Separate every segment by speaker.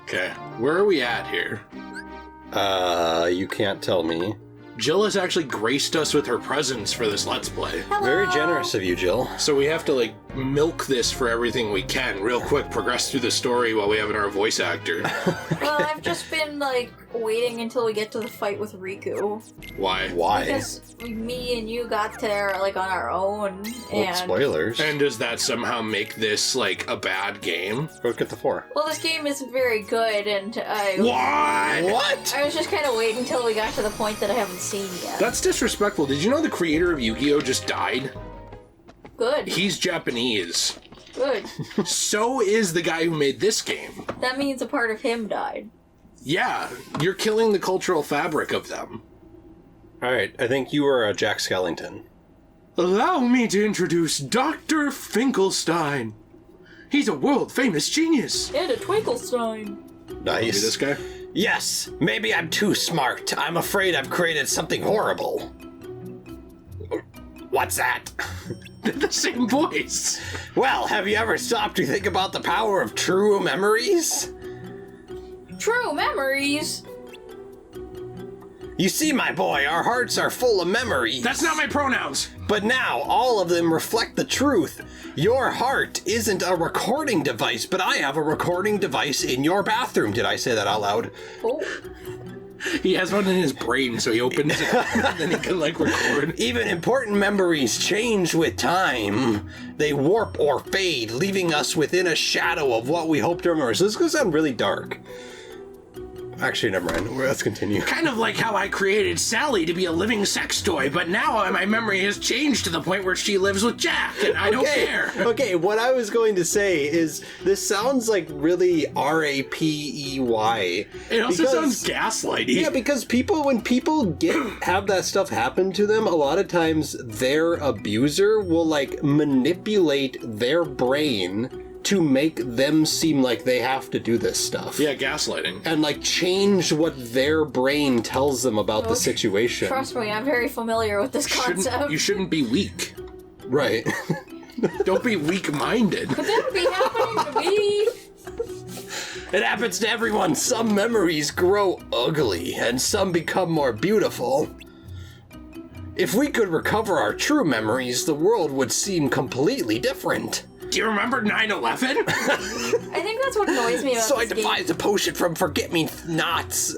Speaker 1: Okay, where are we at here?
Speaker 2: You can't tell me.
Speaker 1: Jill has actually graced us with her presence for this Let's Play.
Speaker 3: Hello.
Speaker 2: Very generous of you, Jill.
Speaker 1: So we have to, like, milk this for everything we can. Real quick, progress through the story while we have our voice actor.
Speaker 3: Well, I've just been, like, waiting until we get to the fight with Riku.
Speaker 1: Why?
Speaker 2: Why?
Speaker 3: Because me and you got there, like, on our own,
Speaker 2: Well,
Speaker 3: and...
Speaker 2: spoilers.
Speaker 1: And does that somehow make this, like, a bad game?
Speaker 2: Go get the 4.
Speaker 3: Well, this game isn't very good, and I...
Speaker 1: What?
Speaker 3: I was just kind of waiting until we got to the point that I haven't seen yet.
Speaker 1: That's disrespectful. Did you know the creator of Yu-Gi-Oh! Just died?
Speaker 3: Good.
Speaker 1: He's Japanese.
Speaker 3: Good.
Speaker 1: So is the guy who made this game.
Speaker 3: That means a part of him died.
Speaker 1: Yeah, you're killing the cultural fabric of them.
Speaker 2: Alright, I think you were Jack Skellington.
Speaker 1: Allow me to introduce Doctor Finklestein. He's a world-famous genius.
Speaker 3: And a Twinklestein.
Speaker 2: Nice.
Speaker 1: Maybe this guy?
Speaker 2: Yes, maybe I'm too smart. I'm afraid I've created something horrible. What's that?
Speaker 1: They're the same voice.
Speaker 2: Well, have you ever stopped to think about the power of true memories?
Speaker 3: True memories.
Speaker 2: You see, my boy, our hearts are full of memories.
Speaker 1: That's not my pronouns.
Speaker 2: But now, all of them reflect the truth. Your heart isn't a recording device, but I have a recording device in your bathroom. Did I say that out loud?
Speaker 3: Oh.
Speaker 1: He has one in his brain, so he opens it and then he can, like, record.
Speaker 2: Even important memories change with time. They warp or fade, leaving us within a shadow of what we hope to remember. So this is going to sound really dark. Actually, never mind. Let's continue.
Speaker 1: Kind of like how I created Sally to be a living sex toy, but now my memory has changed to the point where she lives with Jack, and I don't care.
Speaker 2: Okay, what I was going to say is this sounds like really R-A-P-E-Y.
Speaker 1: It also sounds gaslighty.
Speaker 2: Yeah, because when people have that stuff happen to them, a lot of times their abuser will, like, manipulate their brain to make them seem like they have to do this stuff.
Speaker 1: Yeah, gaslighting.
Speaker 2: And, like, change what their brain tells them about the situation.
Speaker 3: Trust me, I'm very familiar with this concept.
Speaker 1: You shouldn't be weak.
Speaker 2: Right.
Speaker 1: Don't be weak-minded.
Speaker 3: But that would be happening to me.
Speaker 2: It happens to everyone. Some memories grow ugly, and some become more beautiful. If we could recover our true memories, the world would seem completely different.
Speaker 1: Do you remember 9/11?
Speaker 3: I think that's what annoys me about
Speaker 2: So I
Speaker 3: this game.
Speaker 2: devised a potion from thoughts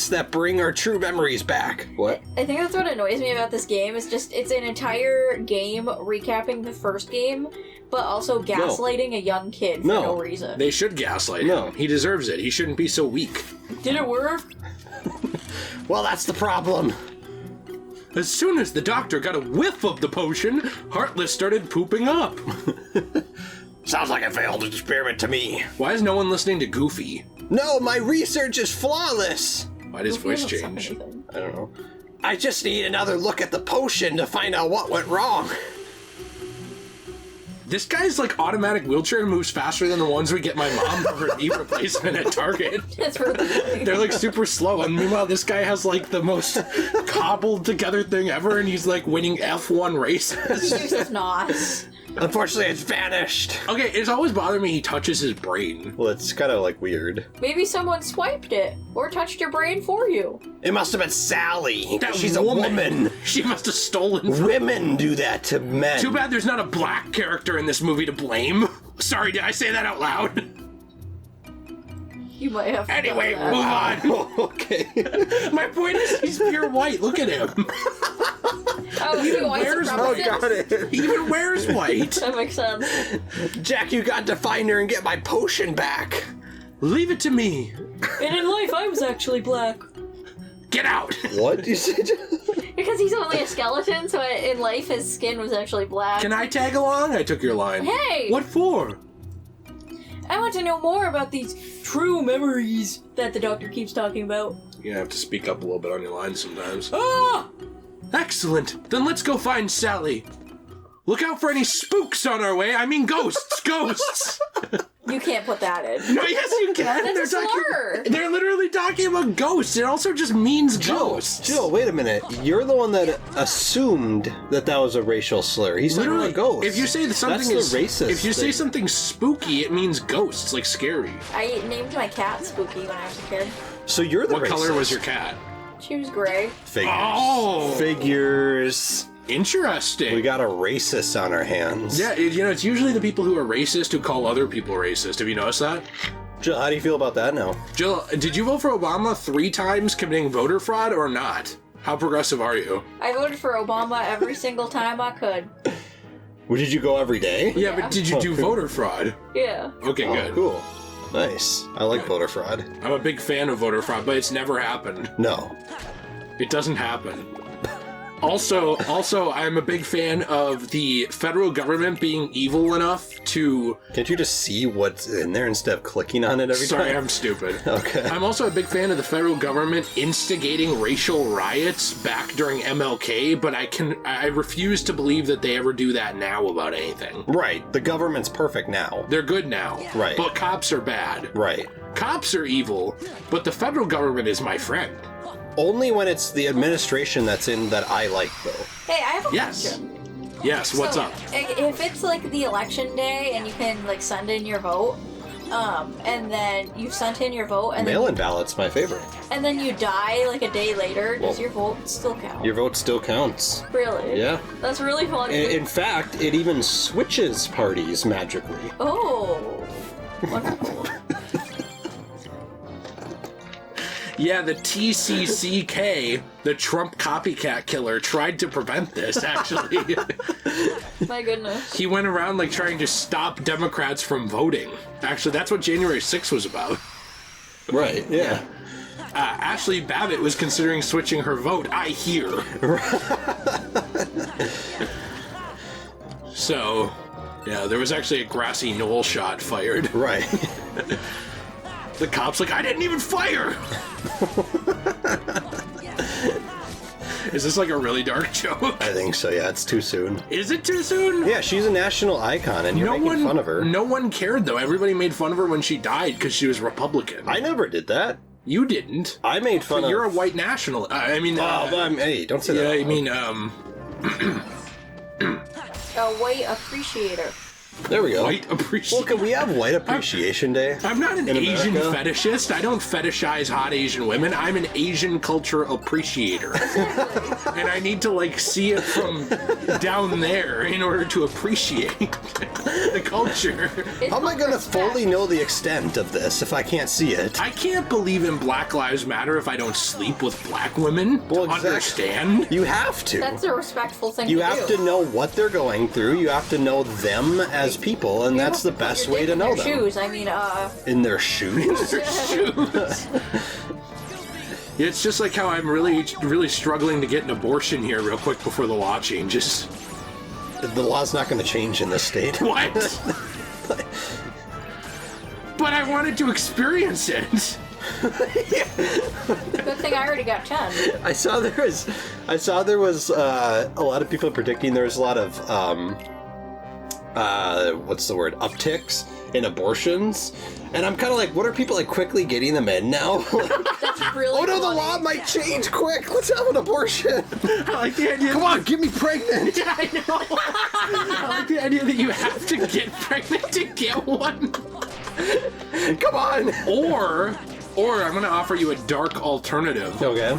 Speaker 2: that bring our true memories back. What?
Speaker 3: I think that's what annoys me about this game. Is just it's an entire game recapping the first game, but also gaslighting a young kid for no reason.
Speaker 1: They should gaslight him. He deserves it. He shouldn't be so weak.
Speaker 3: Did it work?
Speaker 2: Well, that's the problem.
Speaker 1: As soon as the doctor got a whiff of the potion, Heartless started pooping up.
Speaker 2: Sounds like a failed experiment to me.
Speaker 1: Why is no one listening to Goofy?
Speaker 2: No, my research is flawless.
Speaker 1: Why'd his voice change?
Speaker 2: I don't know. I just need another look at the potion to find out what went wrong.
Speaker 1: This guy's, like, automatic wheelchair moves faster than the ones we get my mom for her knee replacement at Target.
Speaker 3: That's really
Speaker 1: They're, like, super slow, and meanwhile this guy has, like, the most cobbled together thing ever, and he's, like, winning F1 races.
Speaker 3: He uses NOS.
Speaker 2: Unfortunately, it's vanished.
Speaker 1: Okay, it's always bothered me he touches his brain.
Speaker 2: Well, it's kind of, like, weird.
Speaker 3: Maybe someone swiped it or touched your brain for you.
Speaker 2: It must have been Sally. She's
Speaker 1: woman.
Speaker 2: a woman.
Speaker 1: She must have stolen from...
Speaker 2: Women do that to men.
Speaker 1: Too bad there's not a black character in this movie to blame. Sorry, did I say that out loud?
Speaker 3: You might have.
Speaker 1: Anyway, move on.
Speaker 2: Okay.
Speaker 1: My point is, he's pure white. Look at him.
Speaker 3: Oh, he
Speaker 1: wears white.
Speaker 2: Got it.
Speaker 1: He even wears white.
Speaker 3: That makes sense.
Speaker 2: Jack, you got to find her and get my potion back.
Speaker 1: Leave it to me.
Speaker 3: And in life, I was actually black.
Speaker 1: Get out.
Speaker 2: What? You said?
Speaker 3: Because he's only a skeleton, so in life his skin was actually black.
Speaker 1: Can I tag along? I took your line.
Speaker 3: Hey!
Speaker 1: What for?
Speaker 3: I want to know more about these true memories that the doctor keeps talking about.
Speaker 1: You're gonna have to speak up a little bit on your lines sometimes.
Speaker 3: Ah!
Speaker 1: Excellent. Then let's go find Sally. Look out for any spooks on our way. I mean ghosts. Ghosts.
Speaker 3: You can't put that in.
Speaker 1: No, yes, you can.
Speaker 3: That's a slur.
Speaker 1: They're literally talking about ghosts. It also just means ghosts.
Speaker 2: Jill, wait a minute. You're the one that assumed that was a racial slur. He's talking about ghosts.
Speaker 1: If you say that something
Speaker 2: That's the racist
Speaker 1: if you say
Speaker 2: thing.
Speaker 1: something spooky, it means ghosts, like scary.
Speaker 3: I named my cat Spooky when I was a kid.
Speaker 2: So you're the
Speaker 1: What
Speaker 2: racist.
Speaker 1: color was your cat?
Speaker 3: She was gray.
Speaker 2: Figures.
Speaker 1: Oh,
Speaker 2: Figures.
Speaker 1: interesting.
Speaker 2: We got a racist on our hands.
Speaker 1: Yeah, it's usually the people who are racist who call other people racist. Have you noticed that?
Speaker 2: Jill, how do you feel about that now?
Speaker 1: Jill, did you vote for Obama 3 times committing voter fraud or not? How progressive are you?
Speaker 3: I voted for Obama every single time I could.
Speaker 2: Well, did you go every day?
Speaker 1: Yeah, but did you do voter fraud?
Speaker 3: Yeah.
Speaker 1: Okay,
Speaker 2: Oh,
Speaker 1: good.
Speaker 2: cool. Nice. I like voter fraud.
Speaker 1: I'm a big fan of voter fraud, but it's never happened.
Speaker 2: No.
Speaker 1: It doesn't happen. Also, I'm a big fan of the federal government being evil enough to...
Speaker 2: Can't you just see what's in there instead of clicking on it every
Speaker 1: Sorry,
Speaker 2: time?
Speaker 1: I'm stupid.
Speaker 2: Okay.
Speaker 1: I'm also a big fan of the federal government instigating racial riots back during MLK, but I refuse to believe that they ever do that now about anything.
Speaker 2: Right. The government's perfect now.
Speaker 1: They're good now.
Speaker 2: Right.
Speaker 1: But cops are bad.
Speaker 2: Right.
Speaker 1: Cops are evil, but the federal government is my friend.
Speaker 2: Only when it's the administration that's in that I like, though.
Speaker 3: Hey, I have a
Speaker 1: Yes.
Speaker 3: question.
Speaker 1: Yes, what's
Speaker 3: So,
Speaker 1: up?
Speaker 3: If it's like the election day and you can like send in your vote, and then you sent in your vote, and
Speaker 2: Mail-in ballot's my favorite.
Speaker 3: then you die like a day later, does
Speaker 2: Well,
Speaker 3: your vote still count?
Speaker 2: Your vote still counts.
Speaker 3: Really?
Speaker 2: Yeah.
Speaker 3: That's really funny.
Speaker 2: In fact, it even switches parties magically.
Speaker 3: Oh. Wonderful.
Speaker 1: Yeah, the TCCK, the Trump copycat killer, tried to prevent this, actually.
Speaker 3: My goodness.
Speaker 1: He went around, like, trying to stop Democrats from voting. Actually, that's what January 6th was about.
Speaker 2: Right, yeah.
Speaker 1: Ashley Babbitt was considering switching her vote, I hear. So, yeah, there was actually a grassy knoll shot fired.
Speaker 2: Right.
Speaker 1: The cop's like, I didn't even fire! Is this like a really dark joke?
Speaker 2: I think so, yeah. It's too soon.
Speaker 1: Is it too soon?
Speaker 2: Yeah, she's a national icon, and you're making fun of her.
Speaker 1: No one cared, though. Everybody made fun of her when she died because she was Republican.
Speaker 2: I never did that.
Speaker 1: You didn't.
Speaker 2: I made fun
Speaker 1: But
Speaker 2: of...
Speaker 1: you're a white national.
Speaker 2: hey, don't say that.
Speaker 1: Yeah, I
Speaker 2: out
Speaker 1: mean,
Speaker 3: A white appreciator.
Speaker 2: There we go.
Speaker 1: white appreciation.
Speaker 2: Well, can we have White Appreciation Day?
Speaker 1: I'm not an
Speaker 2: in
Speaker 1: Asian
Speaker 2: America?
Speaker 1: fetishist. I don't fetishize hot Asian women. I'm an Asian culture appreciator. And I need to, like, see it from down there in order to appreciate the culture.
Speaker 2: How am I going to fully know the extent of this if I can't see it?
Speaker 1: I can't believe in Black Lives Matter if I don't sleep with black women
Speaker 2: Well,
Speaker 1: to
Speaker 2: exactly.
Speaker 1: understand.
Speaker 2: You have to.
Speaker 3: That's a respectful thing
Speaker 2: You
Speaker 3: to
Speaker 2: have
Speaker 3: do.
Speaker 2: to know what they're going through. You have to know them as people, and
Speaker 3: You
Speaker 2: that's
Speaker 3: have
Speaker 2: the
Speaker 3: to put
Speaker 2: best
Speaker 3: your
Speaker 2: way
Speaker 3: dick
Speaker 2: to
Speaker 3: in
Speaker 2: know
Speaker 3: their
Speaker 2: them.
Speaker 3: shoes. I mean,
Speaker 2: In their shoes?
Speaker 1: Shoes. It's just like how I'm really struggling to get an abortion here real quick before the law changes.
Speaker 2: The law's not going to change in this state.
Speaker 1: What? But I wanted to experience it.
Speaker 3: good thing I already got 10.
Speaker 2: I saw there was a lot of people predicting there was a lot of what's the word, upticks in abortions, and I'm kind of like, what are people like quickly getting them in now?
Speaker 3: That's really
Speaker 2: Oh no, the
Speaker 3: funny.
Speaker 2: law might change quick. Let's have an abortion.
Speaker 1: I like the idea.
Speaker 2: Come on, get me pregnant.
Speaker 1: Yeah, I know. I like the idea that you have to get pregnant to get one.
Speaker 2: Come on.
Speaker 1: Or I'm going to offer you a dark alternative.
Speaker 2: Okay.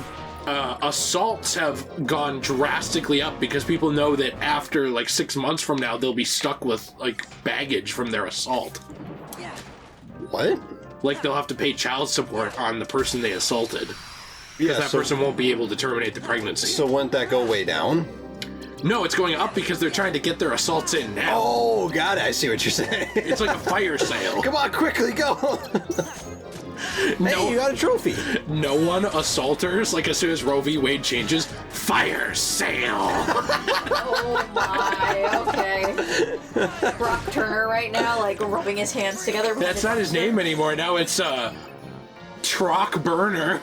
Speaker 1: Assaults have gone drastically up because people know that after like 6 months from now they'll be stuck with like baggage from their assault.
Speaker 2: What?
Speaker 1: Like they'll have to pay child support on the person they assaulted.
Speaker 2: Yeah.
Speaker 1: That person won't be able to terminate the pregnancy.
Speaker 2: So wouldn't that go way down?
Speaker 1: No, it's going up because they're trying to get their assaults in now.
Speaker 2: Oh, got it. I see what you're saying.
Speaker 1: It's like a fire sale.
Speaker 2: Come on, quickly go. Hey, you got a trophy.
Speaker 1: No one assaulters, like as soon as Roe v. Wade changes, fire sale.
Speaker 3: Oh my, okay. Brock Turner right now, like, rubbing his hands together.
Speaker 1: That's not his name anymore. Now it's Trock Burner.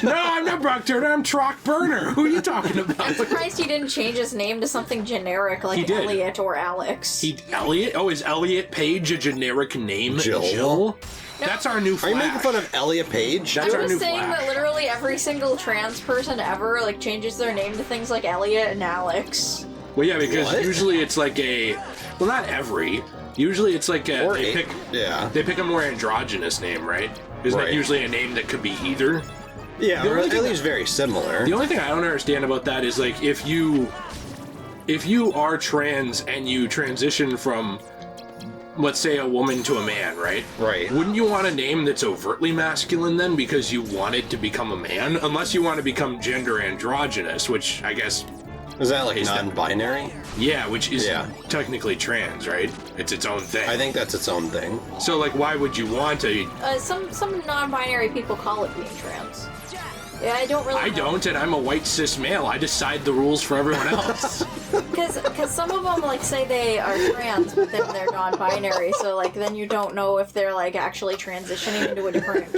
Speaker 1: No, I'm not Brock Turner. I'm Trock Burner. Who are you talking about?
Speaker 3: I'm surprised he didn't change his name to something generic like Elliot or Alex.
Speaker 1: Elliot? Oh, is Elliot Page a generic name?
Speaker 2: Jill?
Speaker 3: No.
Speaker 1: That's our new Flash.
Speaker 2: Are you making fun of Elliot Page?
Speaker 1: That's
Speaker 3: I'm
Speaker 1: our
Speaker 3: just
Speaker 1: new
Speaker 3: saying
Speaker 1: Flash.
Speaker 3: that literally every single trans person ever like changes their name to things like Elliot and Alex.
Speaker 1: Well, yeah, because
Speaker 2: What?
Speaker 1: usually it's like a... Well, not every. Usually it's like a...
Speaker 2: Or
Speaker 1: They
Speaker 2: eight.
Speaker 1: pick, they pick a more androgynous name, right? Isn't that
Speaker 2: Right.
Speaker 1: usually a name that could be either?
Speaker 2: Yeah,
Speaker 1: The
Speaker 2: or
Speaker 1: only
Speaker 2: at
Speaker 1: thing
Speaker 2: least very similar.
Speaker 1: The only thing I don't understand about that is like if you are trans and you transition from, let's say, a woman to a man, right?
Speaker 2: Right.
Speaker 1: Wouldn't you want a name that's overtly masculine then because you wanted to become a man? Unless you want to become gender androgynous, which I guess,
Speaker 2: Is that like
Speaker 1: Is that-
Speaker 2: non-binary?
Speaker 1: yeah, which is
Speaker 2: Yeah.
Speaker 1: technically trans, right? It's its own thing.
Speaker 2: I think that's its own thing.
Speaker 1: So like, why would you want to?
Speaker 3: Some non-binary people call it being trans. Yeah, I don't really.
Speaker 1: I don't, and I'm a white cis male. I decide the rules for everyone else.
Speaker 3: Because some of them like say they are trans, but then they're non-binary. So like then you don't know if they're like actually transitioning into a different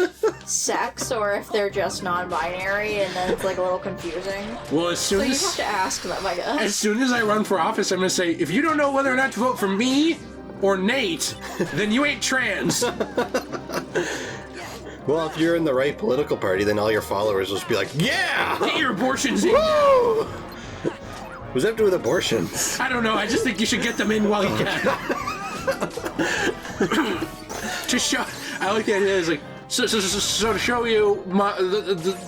Speaker 3: sex or if they're just non-binary, and then it's like a little confusing.
Speaker 1: Well, as
Speaker 3: So
Speaker 1: soon
Speaker 3: you
Speaker 1: as
Speaker 3: have to ask them, I guess.
Speaker 1: As soon as I run for office, I'm gonna say, if you don't know whether or not to vote for me or Nate, then you ain't trans.
Speaker 2: Well, if you're in the right political party, then all your followers will just be like, yeah!
Speaker 1: Get your abortions in.
Speaker 2: Woo! What does that have to do with abortions?
Speaker 1: I don't know. I just think you should get them in while you can. To show, I like the idea. It's like so to show you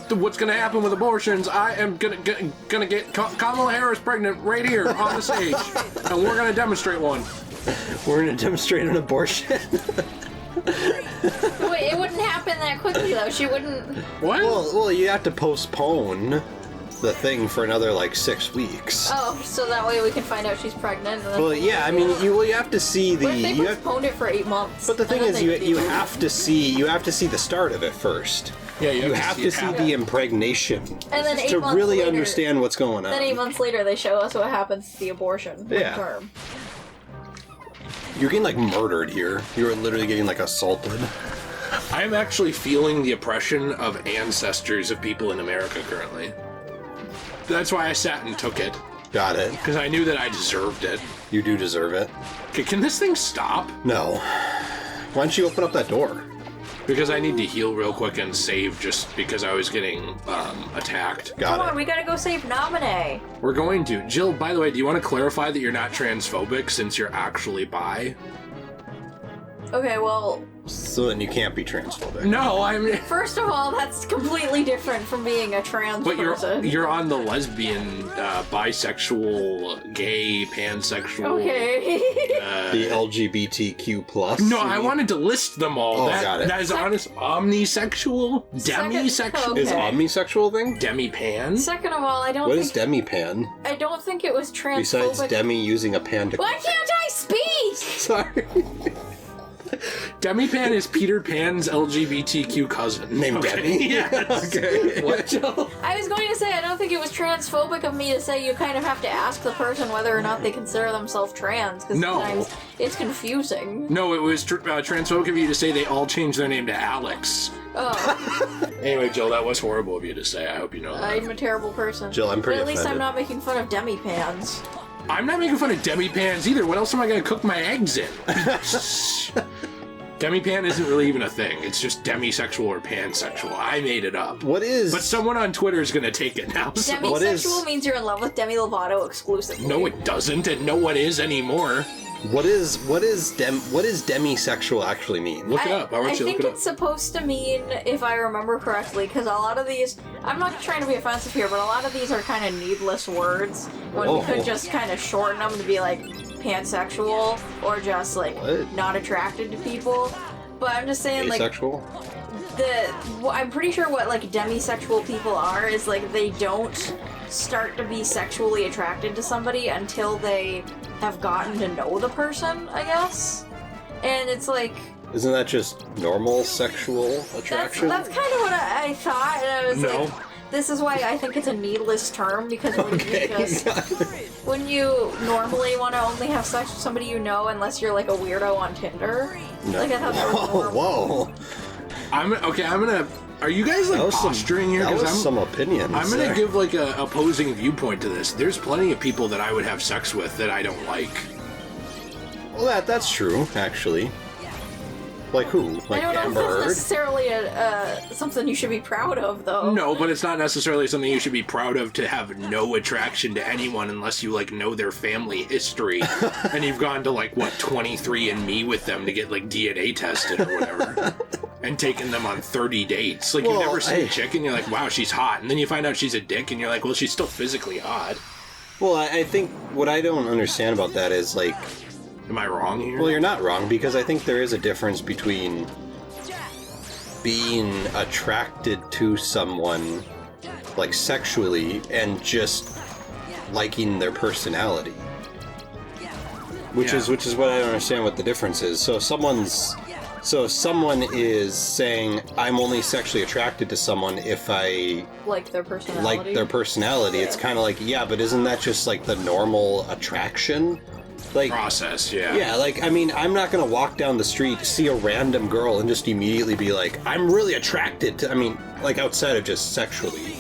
Speaker 1: what's gonna happen with abortions. I am gonna get Kamala Harris pregnant right here on the stage, and we're gonna demonstrate one.
Speaker 2: We're going to demonstrate an abortion.
Speaker 3: Wait, it wouldn't happen that quickly though. She wouldn't.
Speaker 1: What?
Speaker 2: well, you have to postpone the thing for another, like, 6 weeks.
Speaker 3: Oh, so that way we can find out she's pregnant. And then
Speaker 2: Well, yeah, I mean, you have to see the...
Speaker 3: What if they
Speaker 2: you have,
Speaker 3: postponed it for 8 months?
Speaker 2: but the thing
Speaker 3: And
Speaker 2: is,
Speaker 3: then they
Speaker 2: you
Speaker 3: do-
Speaker 2: have to see the start of it first.
Speaker 1: Yeah,
Speaker 2: You have to see the impregnation
Speaker 3: And then 8
Speaker 2: to
Speaker 3: months
Speaker 2: really
Speaker 3: later-
Speaker 2: understand what's going on.
Speaker 3: Then 8 months later, they show us what happens to the abortion
Speaker 2: Yeah.
Speaker 3: term.
Speaker 2: You're getting, like, murdered here. You're literally getting, like, assaulted.
Speaker 1: I'm actually feeling the oppression of ancestors of people in America currently. That's why I sat and took it,
Speaker 2: Got it.
Speaker 1: because I knew that I deserved it.
Speaker 2: You do deserve it.
Speaker 1: Okay, can this thing stop?
Speaker 2: No. Why don't you open up that door?
Speaker 1: Because I need to heal real quick and save just because I was getting attacked.
Speaker 2: Got
Speaker 3: Come on,
Speaker 2: it.
Speaker 3: we gotta go save Nominee.
Speaker 1: We're going to. Jill, by the way, do you want to clarify that you're not transphobic since you're actually bi?
Speaker 3: Okay, well,
Speaker 2: So then you can't be transphobic.
Speaker 1: No, I'm...
Speaker 3: first of all, that's completely different from being a trans
Speaker 1: But
Speaker 3: person.
Speaker 1: you're on the lesbian, bisexual, gay, pansexual...
Speaker 3: Okay.
Speaker 2: The LGBTQ plus.
Speaker 1: No, I wanted to list them all.
Speaker 2: Oh,
Speaker 1: that,
Speaker 2: got it.
Speaker 1: That is honest. Omnisexual? Demisexual?
Speaker 3: okay.
Speaker 2: Is omnisexual thing?
Speaker 1: Demi-pan?
Speaker 3: Second of all, I don't
Speaker 2: What
Speaker 3: think
Speaker 2: is demi-pan?
Speaker 3: I don't think it was transphobic.
Speaker 2: Besides Demi using a pan to...
Speaker 3: Why can't I speak?
Speaker 2: Sorry.
Speaker 1: Demi-pan is Peter Pan's LGBTQ cousin.
Speaker 2: Named Demi?
Speaker 1: Yes.
Speaker 2: Okay.
Speaker 1: What, Jill?
Speaker 3: I was going to say I don't think it was transphobic of me to say you kind of have to ask the person whether or not they consider themselves trans because
Speaker 1: No.
Speaker 3: sometimes it's confusing.
Speaker 1: No, it was transphobic of you to say they all changed their name to Alex.
Speaker 3: Oh,
Speaker 1: Anyway, Jill, that was horrible of you to say. I hope you know that.
Speaker 3: I'm a terrible person.
Speaker 2: Jill, I'm pretty
Speaker 3: But at least I'm
Speaker 2: offended.
Speaker 3: not making fun of demi-pans.
Speaker 1: I'm not making fun of demi-pans either. What else am I going to cook my eggs in? Demi-pan isn't really even a thing. It's just demisexual or pansexual. I made it up.
Speaker 2: What is...
Speaker 1: But someone on Twitter is going to take it now. So.
Speaker 2: What is-
Speaker 3: Demisexual means you're in love with Demi Lovato exclusively.
Speaker 1: No, it doesn't, and no one is anymore.
Speaker 2: What is demisexual actually mean?
Speaker 1: Look it up. I want
Speaker 3: I
Speaker 1: you to
Speaker 3: think
Speaker 1: look it up.
Speaker 3: it's supposed to mean, if I remember correctly, because a lot of these, I'm not trying to be offensive here, but a lot of these are kind of needless words when we
Speaker 2: Oh.
Speaker 3: could just kind of shorten them to be like pansexual or just like
Speaker 2: What?
Speaker 3: not attracted to people. But I'm just saying, like,
Speaker 2: Asexual?
Speaker 3: I'm pretty sure what like demisexual people are is like they don't start to be sexually attracted to somebody until they have gotten to know the person, I guess. And it's like
Speaker 2: Isn't that just normal sexual attraction?
Speaker 3: that's kind of what I thought, and I was
Speaker 1: No.
Speaker 3: like, this is why I think it's a needless term because when
Speaker 2: Okay.
Speaker 3: you just when you normally want to only have sex with somebody you know, unless you're like a weirdo on Tinder.
Speaker 2: No.
Speaker 3: Like I thought that was
Speaker 2: Whoa,
Speaker 3: normal.
Speaker 2: whoa.
Speaker 1: I'm gonna Are you guys like posturing here?
Speaker 2: That was some opinions.
Speaker 1: I'm gonna give like a opposing viewpoint to this. There's plenty of people that I would have sex with that I don't like.
Speaker 2: Well, that's true, actually. Like who? Like
Speaker 3: I don't
Speaker 2: Amber
Speaker 3: know if
Speaker 2: Heard?
Speaker 3: that's necessarily something you should be proud of, though.
Speaker 1: No, but it's not necessarily something you should be proud of to have no attraction to anyone unless you like know their family history and you've gone to like what 23andMe with them to get like DNA tested or whatever. And taken them on 30 dates. Like, you've never seen a chick and you're like, wow, she's hot. And then you find out she's a dick and you're like, well, she's still physically hot.
Speaker 2: Well, I think what I don't understand about that is, like...
Speaker 1: Am I wrong here?
Speaker 2: Well, you're not wrong, because I think there is a difference between being attracted to someone, like, sexually, and just liking their personality. Which is what I don't understand what the difference is. So if someone is saying, I'm only sexually attracted to someone if I
Speaker 3: like their personality.
Speaker 2: It's kind of like, yeah, but isn't that just like the normal attraction? Like
Speaker 1: process, yeah.
Speaker 2: Yeah, like, I mean, I'm not going to walk down the street, see a random girl, and just immediately be like, I'm really attracted to, I mean, like outside of just sexually.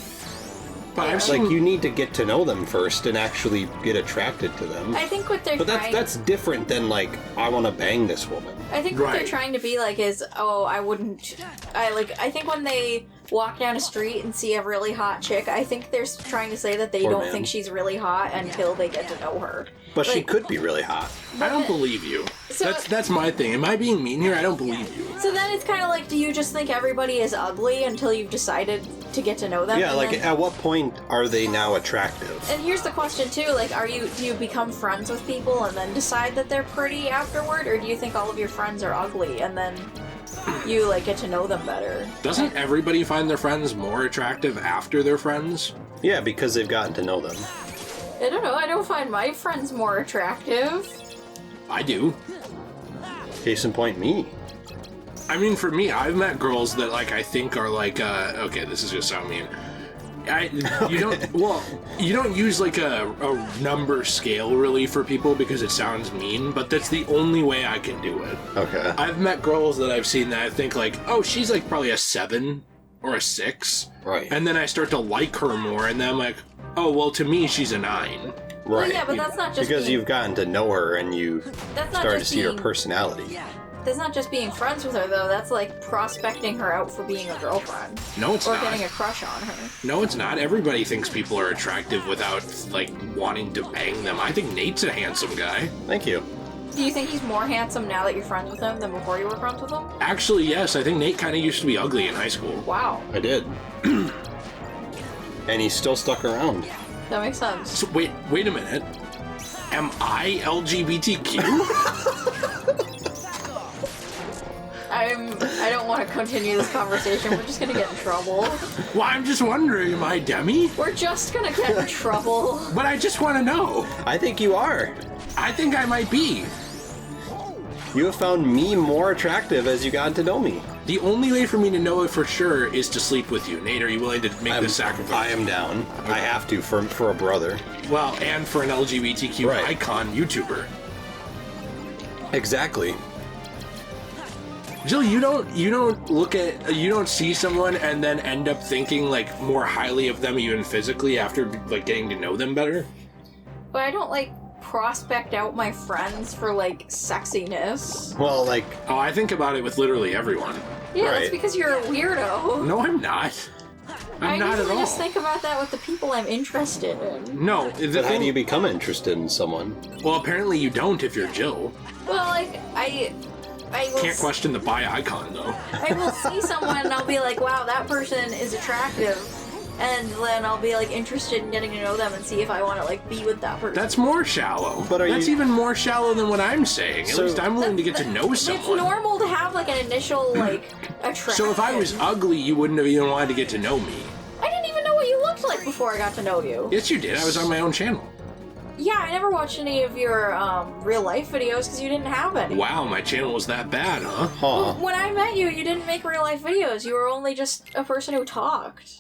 Speaker 1: But I've
Speaker 2: like, you need to get to know them first and actually get attracted to them.
Speaker 3: I think what they're
Speaker 2: But that's different than, like, I want to bang this woman.
Speaker 3: I think what they're trying to be like is, I think when they walk down a street and see a really hot chick, I think they're trying to say that they don't think she's really hot until they get to know her.
Speaker 2: But she could be really hot.
Speaker 1: I don't believe you. So, that's my thing. Am I being mean here? I don't believe you.
Speaker 3: So then it's kind of like, do you just think everybody is ugly until you've decided to get to know them?
Speaker 2: Yeah, like, at what point are they now attractive?
Speaker 3: And here's the question too, like, do you become friends with people and then decide that they're pretty afterward, or do you think all of your friends are ugly and then you, like, get to know them better?
Speaker 1: Doesn't everybody find their friends more attractive after they're friends?
Speaker 2: Yeah, because they've gotten to know them.
Speaker 3: I don't know, I don't find my friends more attractive.
Speaker 1: I do.
Speaker 2: Case in point, me.
Speaker 1: I mean, for me, I've met girls that, like, I think are, like, okay, this is gonna sound mean. You don't use, like, a number scale, really, for people because it sounds mean, but that's the only way I can do it.
Speaker 2: Okay.
Speaker 1: I've met girls that I've seen that I think, like, oh, she's, like, probably a 7 or a 6.
Speaker 2: Right.
Speaker 1: And then I start to like her more, and then I'm like, oh, well, to me, she's a 9.
Speaker 2: Right.
Speaker 3: Well, yeah, but that's not just
Speaker 2: because you've gotten to know her and you started to see her personality.
Speaker 3: That's not just being friends with her, though. That's like prospecting her out for being a girlfriend.
Speaker 1: No, it's
Speaker 3: not.
Speaker 1: not.
Speaker 3: Or getting a crush on her.
Speaker 1: No, it's not. Everybody thinks people are attractive without, like, wanting to bang them. I think Nate's a handsome guy.
Speaker 2: Thank you.
Speaker 3: Do you think he's more handsome now that you're friends with him than before you were friends with him?
Speaker 1: Actually, yes. I think Nate kind of used to be ugly in high school.
Speaker 3: Wow.
Speaker 2: I did. And he's still stuck around.
Speaker 3: That makes sense.
Speaker 1: So, wait a minute. Am I LGBTQ?
Speaker 3: I don't want to continue this conversation. We're just gonna get in trouble.
Speaker 1: Well, I'm just wondering, am I Demi?
Speaker 3: We're just gonna get in trouble.
Speaker 1: But I just want to know.
Speaker 2: I think you are.
Speaker 1: I think I might be.
Speaker 2: You have found me more attractive as you got to know me.
Speaker 1: The only way for me to know it for sure is to sleep with you. Nate, are you willing to make this sacrifice?
Speaker 2: I am down. I have to for a brother.
Speaker 1: Well, and for an LGBTQ icon YouTuber.
Speaker 2: Exactly.
Speaker 1: Jill, you don't see someone and then end up thinking, like, more highly of them even physically after, like, getting to know them better?
Speaker 3: But I don't, like, prospect out my friends for, like, sexiness.
Speaker 2: Well, like...
Speaker 1: Oh, I think about it with literally everyone.
Speaker 3: Yeah, that's because you're a weirdo.
Speaker 1: No, I'm not. I'm not at all.
Speaker 3: I just think about that with the people I'm interested in.
Speaker 1: No.
Speaker 2: But how do you become interested in someone?
Speaker 1: Well, apparently you don't if you're Jill.
Speaker 3: Well, like, I will
Speaker 1: can't question the bi icon, though.
Speaker 3: I will see someone and I'll be like, wow, that person is attractive. And then I'll be, like, interested in getting to know them and see if I want to, like, be with that person.
Speaker 1: That's more shallow.
Speaker 2: But
Speaker 1: that's even more shallow than what I'm saying. At least I'm willing to get to know someone.
Speaker 3: It's normal to have, like, an initial, like, attraction.
Speaker 1: So if I was ugly, you wouldn't have even wanted to get to know me.
Speaker 3: I didn't even know what you looked like before I got to know you.
Speaker 1: Yes, you did. I was on my own channel.
Speaker 3: Yeah, I never watched any of your real-life videos because you didn't have any.
Speaker 1: Wow, my channel was that bad, huh?
Speaker 3: Well, when I met you, you didn't make real-life videos. You were only just a person who talked.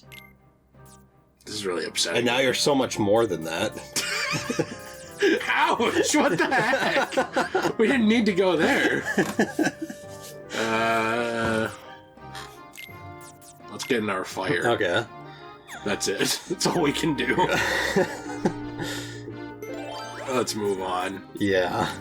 Speaker 1: This is really upsetting.
Speaker 2: And now you're so much more than that.
Speaker 1: Ouch! What the heck? We didn't need to go there. Let's let's get in our fire.
Speaker 2: Okay.
Speaker 1: That's it. That's all we can do. Let's move on.
Speaker 2: Yeah.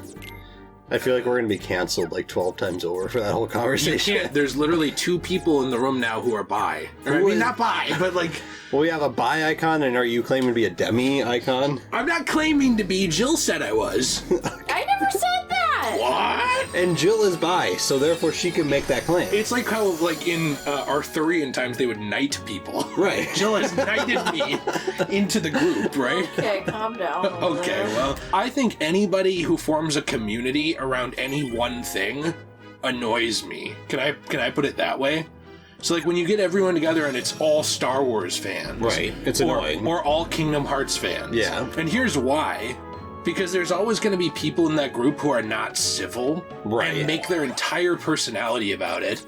Speaker 2: I feel like we're going to be canceled like 12 times over for that whole
Speaker 1: You
Speaker 2: conversation.
Speaker 1: can't. There's literally 2 people in the room now who are bi. Or, I mean, not bi, but like...
Speaker 2: Well, we have a bi icon, and are you claiming to be a demi icon?
Speaker 1: I'm not claiming to be. Jill said I was.
Speaker 3: I never said that!
Speaker 1: What?
Speaker 2: And Jill is bi, so therefore she can make that claim.
Speaker 1: It's like how, like, in Arthurian times, they would knight people.
Speaker 2: Right.
Speaker 1: Jill has knighted me into the group, right?
Speaker 3: Okay, calm down.
Speaker 1: Okay, well, I think anybody who forms a community around any one thing annoys me. Can I put it that way? So, like, when you get everyone together and it's all Star Wars fans.
Speaker 2: Right. It's annoying.
Speaker 1: Or all Kingdom Hearts fans.
Speaker 2: Yeah.
Speaker 1: And here's why. Because there's always going to be people in that group who are not civil.
Speaker 2: Right.
Speaker 1: And make their entire personality about it.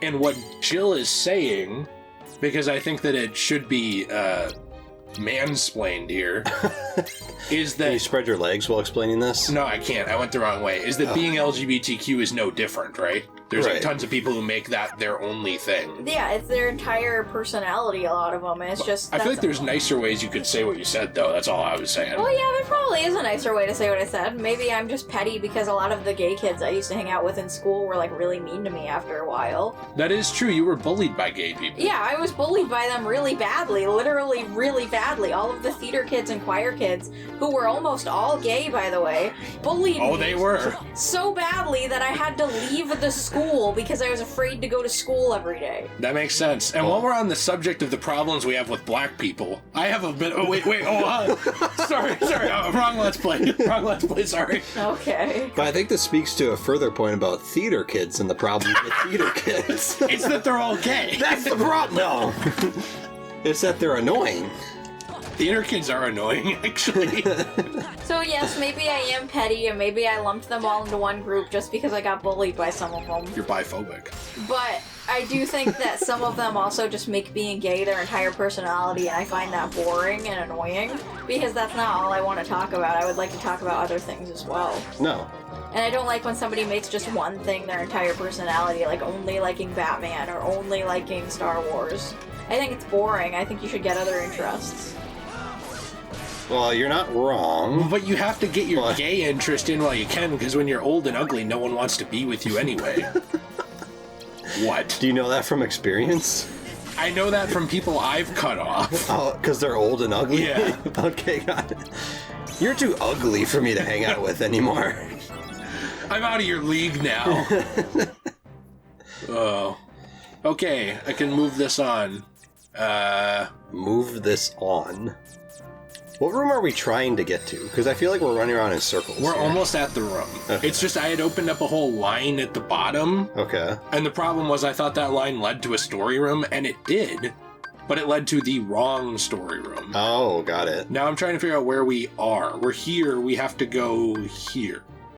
Speaker 1: And what Jill is saying, because I think that it should be mansplained here, is that...
Speaker 2: Can you spread your legs while explaining this?
Speaker 1: No, I can't. I went the wrong way. Is that being LGBTQ is no different, right? There's like
Speaker 2: Right.
Speaker 1: tons of people who make that their only thing.
Speaker 3: Yeah, it's their entire personality, a lot of them, and it's just...
Speaker 1: I feel
Speaker 3: that's-
Speaker 1: like there's nicer ways you could say what you said, though. That's all I was saying.
Speaker 3: Well, yeah, there probably is a nicer way to say what I said. Maybe I'm just petty because a lot of the gay kids I used to hang out with in school were, like, really mean to me after a while.
Speaker 1: That is true. You were bullied by gay people.
Speaker 3: Yeah, I was bullied by them really badly, literally really badly. All of the theater kids and choir kids, who were almost all gay, by the way, bullied me.
Speaker 1: Oh, they were.
Speaker 3: So badly that I had to leave the school because I was afraid to go to school every day.
Speaker 1: That makes sense. And while we're on the subject of the problems we have with black people, I have a bit... Oh, wait. Sorry. Wrong Let's Play, sorry.
Speaker 3: Okay.
Speaker 2: But I think this speaks to a further point about theater kids and the problems with theater kids.
Speaker 1: It's that they're all gay.
Speaker 2: That's the problem. No. It's that they're annoying.
Speaker 1: Theater kids are annoying, actually.
Speaker 3: So yes, maybe I am petty and maybe I lumped them all into one group just because I got bullied by some of them.
Speaker 1: You're biphobic.
Speaker 3: But I do think that some of them also just make being gay their entire personality, and I find that boring and annoying because that's not all I want to talk about. I would like to talk about other things as well.
Speaker 2: No.
Speaker 3: And I don't like when somebody makes just one thing their entire personality, like only liking Batman or only liking Star Wars. I think it's boring. I think you should get other interests.
Speaker 2: Well, you're not wrong.
Speaker 1: But you have to get your gay interest in while you can, because when you're old and ugly, no one wants to be with you anyway. What?
Speaker 2: Do you know that from experience?
Speaker 1: I know that from people I've cut off.
Speaker 2: Oh, because they're old and ugly?
Speaker 1: Yeah.
Speaker 2: Okay, got it. You're too ugly for me to hang out with anymore.
Speaker 1: I'm out of your league now. Oh. Okay, I can move this on.
Speaker 2: Move this on. What room are we trying to get to? Because I feel like we're running around in circles.
Speaker 1: We're
Speaker 2: here.
Speaker 1: almost at the room.
Speaker 2: Okay.
Speaker 1: It's just I had opened up a whole line at the bottom,
Speaker 2: Okay.
Speaker 1: and the problem was I thought that line led to a story room, and it did, but it led to the wrong story room.
Speaker 2: Oh, got it.
Speaker 1: Now I'm trying to figure out where we are. We're here, we have to go here.